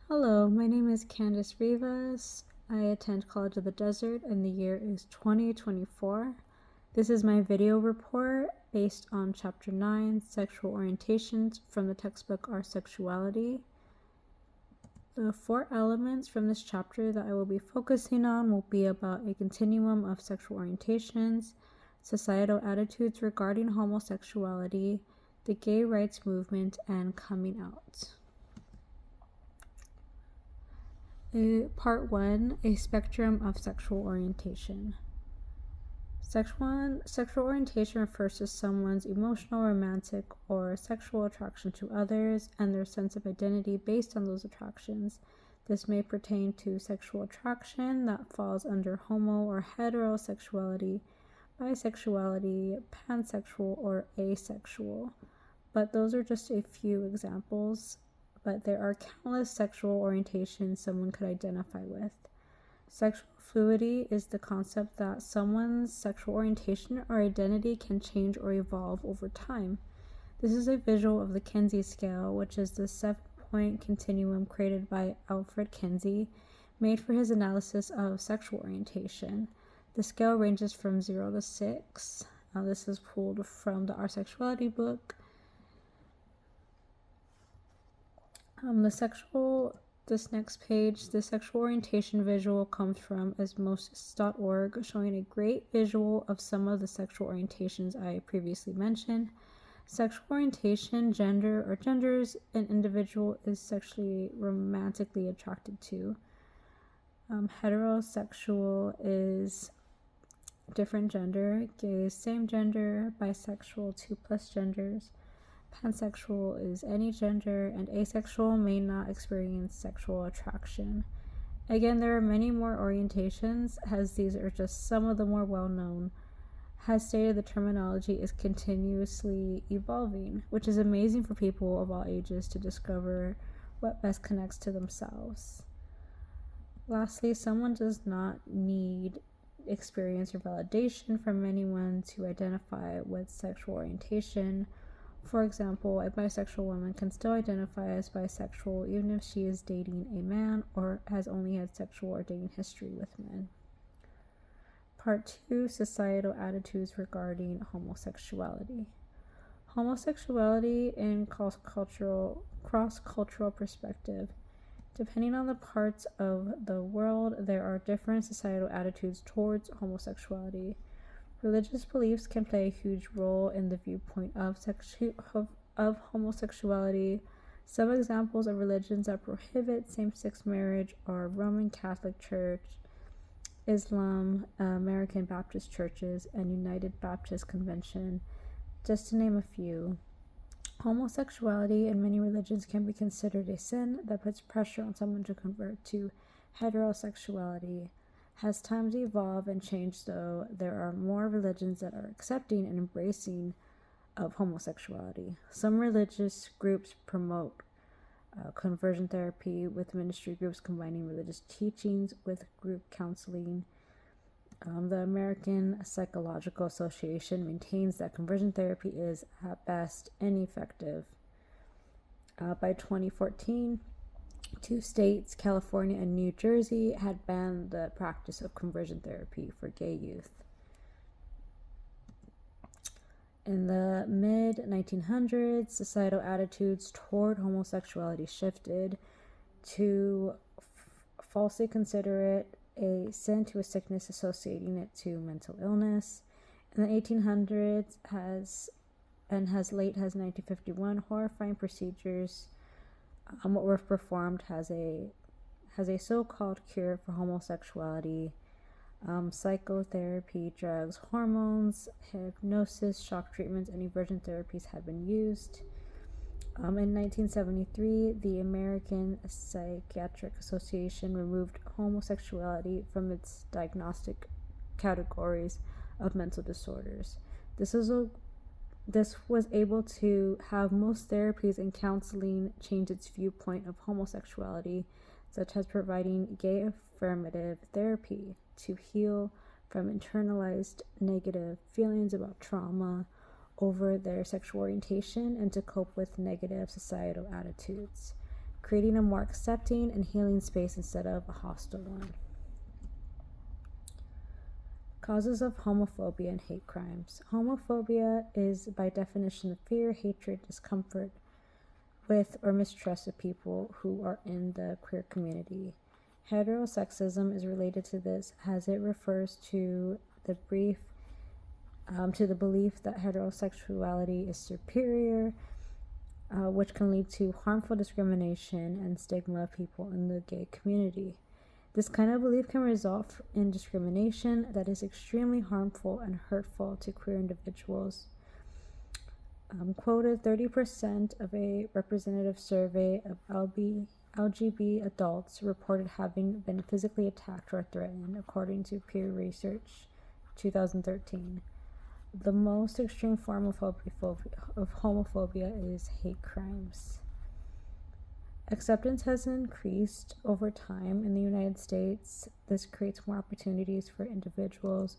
Hello, my name is Candice Rivas. I attend College of the Desert and the year is 2024. This is my video report based on Chapter 9, Sexual Orientations from the textbook Our Sexuality. The 4 elements from this chapter that I will be focusing on will be about a continuum of sexual orientations, societal attitudes regarding homosexuality, the gay rights movement, and coming out. Part 1, a spectrum of sexual orientation. Sexual orientation refers to someone's emotional, romantic, or sexual attraction to others and their sense of identity based on those attractions. This may pertain to sexual attraction that falls under homo or heterosexuality, bisexuality, pansexual, or asexual. But those are just a few examples. But there are countless sexual orientations someone could identify with. Sexual fluidity is the concept that someone's sexual orientation or identity can change or evolve over time. This is a visual of the Kinsey scale, which is the 7-point continuum created by Alfred Kinsey, made for his analysis of sexual orientation. The scale ranges from 0 to 6. This is pulled from the Our Sexuality book. This next page, the sexual orientation visual comes from osmosis.org, showing a great visual of some of the sexual orientations I previously mentioned. Sexual orientation, gender, or genders an individual is sexually romantically attracted to. Heterosexual is different gender, gay is same gender, bisexual 2+ genders. Pansexual is any gender, and asexual may not experience sexual attraction. Again, there are many more orientations, as these are just some of the more well-known. As stated, the terminology is continuously evolving, which is amazing for people of all ages to discover what best connects to themselves. Lastly, someone does not need experience or validation from anyone to identify with sexual orientation. For example, a bisexual woman can still identify as bisexual even if she is dating a man or has only had sexual or dating history with men. Part 2, societal attitudes regarding homosexuality. Homosexuality in cross-cultural perspective. Depending on the parts of the world, there are different societal attitudes towards homosexuality. Religious beliefs can play a huge role in the viewpoint of homosexuality. Some examples of religions that prohibit same-sex marriage are Roman Catholic Church, Islam, American Baptist churches, and United Baptist Convention, just to name a few. Homosexuality in many religions can be considered a sin that puts pressure on someone to convert to heterosexuality. As times evolve and change, though, there are more religions that are accepting and embracing of homosexuality. Some religious groups promote conversion therapy, with ministry groups combining religious teachings with group counseling. The American Psychological Association maintains that conversion therapy is, at best, ineffective. By 2014, 2 states, California and New Jersey, had banned the practice of conversion therapy for gay youth. In the mid-1900s, societal attitudes toward homosexuality shifted to falsely consider it a sin to a sickness, associating it to mental illness. In the 1800s, as late as 1951, horrifying procedures what were performed has a so-called cure for homosexuality. Psychotherapy, drugs, hormones, hypnosis, shock treatments, and eversion therapies have been used. In 1973, the American Psychiatric Association removed homosexuality from its diagnostic categories of mental disorders. This was able to have most therapies and counseling change its viewpoint of homosexuality, such as providing gay affirmative therapy to heal from internalized negative feelings about trauma over their sexual orientation and to cope with negative societal attitudes. creating a more accepting and healing space instead of a hostile one. Causes of homophobia and hate crimes. Homophobia is, by definition, the fear, hatred, discomfort with or mistrust of people who are in the queer community. Heterosexism is related to this as it refers to the belief that heterosexuality is superior, which can lead to harmful discrimination and stigma of people in the gay community. This kind of belief can result in discrimination that is extremely harmful and hurtful to queer individuals. Quoted 30% of a representative survey of LGB adults reported having been physically attacked or threatened, according to Pew Research 2013. The most extreme form of homophobia is hate crimes. Acceptance has increased over time in the United States. This creates more opportunities for individuals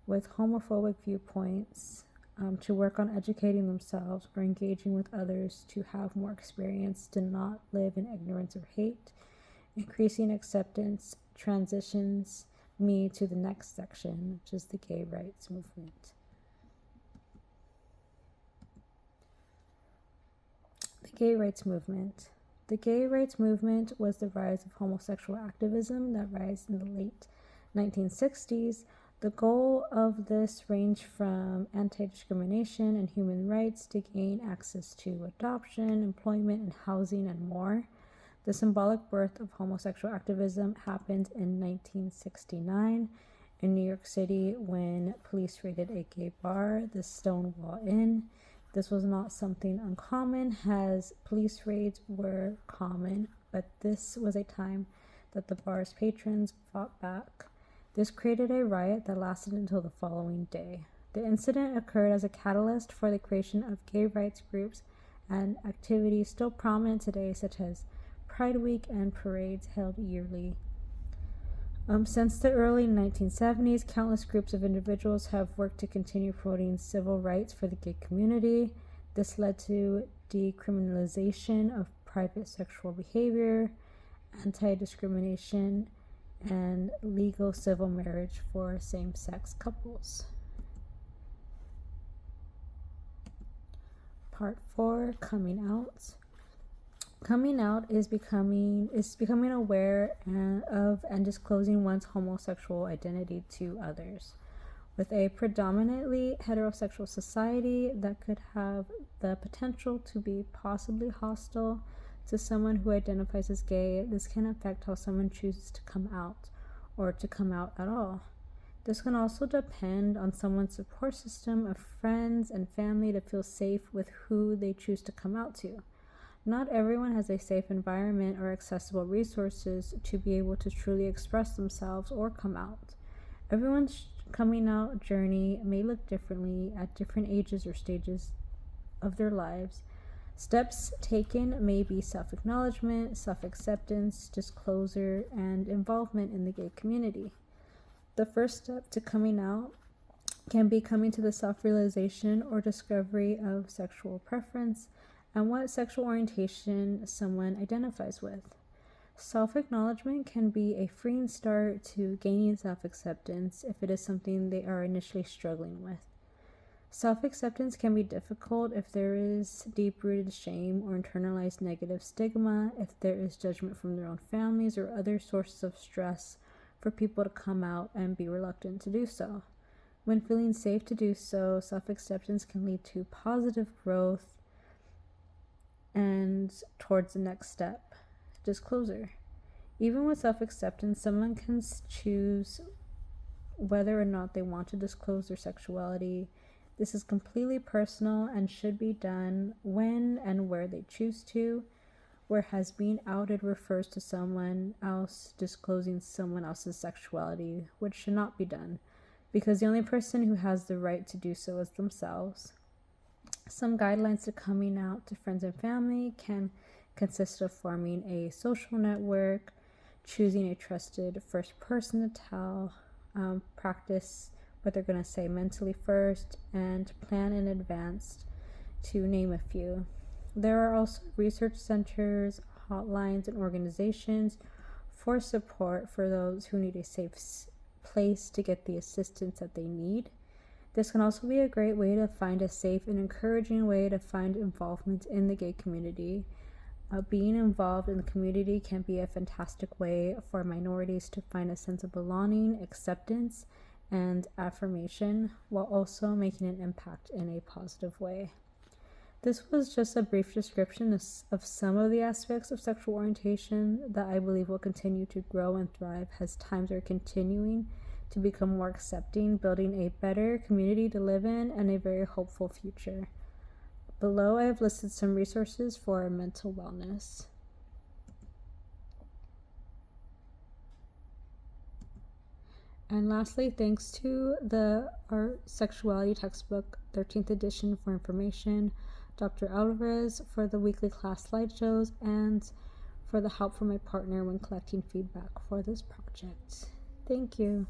with homophobic viewpoints to work on educating themselves or engaging with others to have more experience to not live in ignorance or hate. Increasing acceptance transitions me to the next section, which is the gay rights movement. The gay rights movement. The gay rights movement was the rise of homosexual activism that rose in the late 1960s. The goal of this ranged from anti-discrimination and human rights to gain access to adoption, employment, and housing, and more. The symbolic birth of homosexual activism happened in 1969 in New York City when police raided a gay bar, the Stonewall Inn. This was not something uncommon, as police raids were common, but this was a time that the bar's patrons fought back. This created a riot that lasted until the following day. The incident occurred as a catalyst for the creation of gay rights groups and activities still prominent today, such as Pride Week and parades held yearly. Since the early 1970s, countless groups of individuals have worked to continue promoting civil rights for the gay community. This led to decriminalization of private sexual behavior, anti-discrimination, and legal civil marriage for same-sex couples. Part 4, coming out. Coming out is becoming aware of and disclosing one's homosexual identity to others. With a predominantly heterosexual society that could have the potential to be possibly hostile to someone who identifies as gay, this can affect how someone chooses to come out or to come out at all. This can also depend on someone's support system of friends and family to feel safe with who they choose to come out to. Not everyone has a safe environment or accessible resources to be able to truly express themselves or come out. Everyone's coming out journey may look differently at different ages or stages of their lives. Steps taken may be self-acknowledgement, self-acceptance, disclosure, and involvement in the gay community. The first step to coming out can be coming to the self-realization or discovery of sexual preference and what sexual orientation someone identifies with. Self-acknowledgement can be a freeing start to gaining self-acceptance if it is something they are initially struggling with. Self-acceptance can be difficult if there is deep-rooted shame or internalized negative stigma, if there is judgment from their own families or other sources of stress for people to come out and be reluctant to do so. When feeling safe to do so, self-acceptance can lead to positive growth and towards the next step, disclosure. Even with self-acceptance, someone can choose whether or not they want to disclose their sexuality. This is completely personal and should be done when and where they choose to, whereas being outed refers to someone else disclosing someone else's sexuality, which should not be done, because the only person who has the right to do so is themselves. Some guidelines to coming out to friends and family can consist of forming a social network, choosing a trusted first person to tell, practice what they're going to say mentally first, and plan in advance, to name a few. There are also research centers, hotlines and organizations for support for those who need a safe place to get the assistance that they need. This can also be a great way to find a safe and encouraging way to find involvement in the gay community. Being involved in the community can be a fantastic way for minorities to find a sense of belonging, acceptance, and affirmation, while also making an impact in a positive way. This was just a brief description of some of the aspects of sexual orientation that I believe will continue to grow and thrive as times are continuing to become more accepting, building a better community to live in and a very hopeful future. Below, I have listed some resources for mental wellness. And lastly, thanks to our Sexuality textbook, 13th edition, for information, Dr. Alvarez for the weekly class slideshows, and for the help from my partner when collecting feedback for this project. Thank you.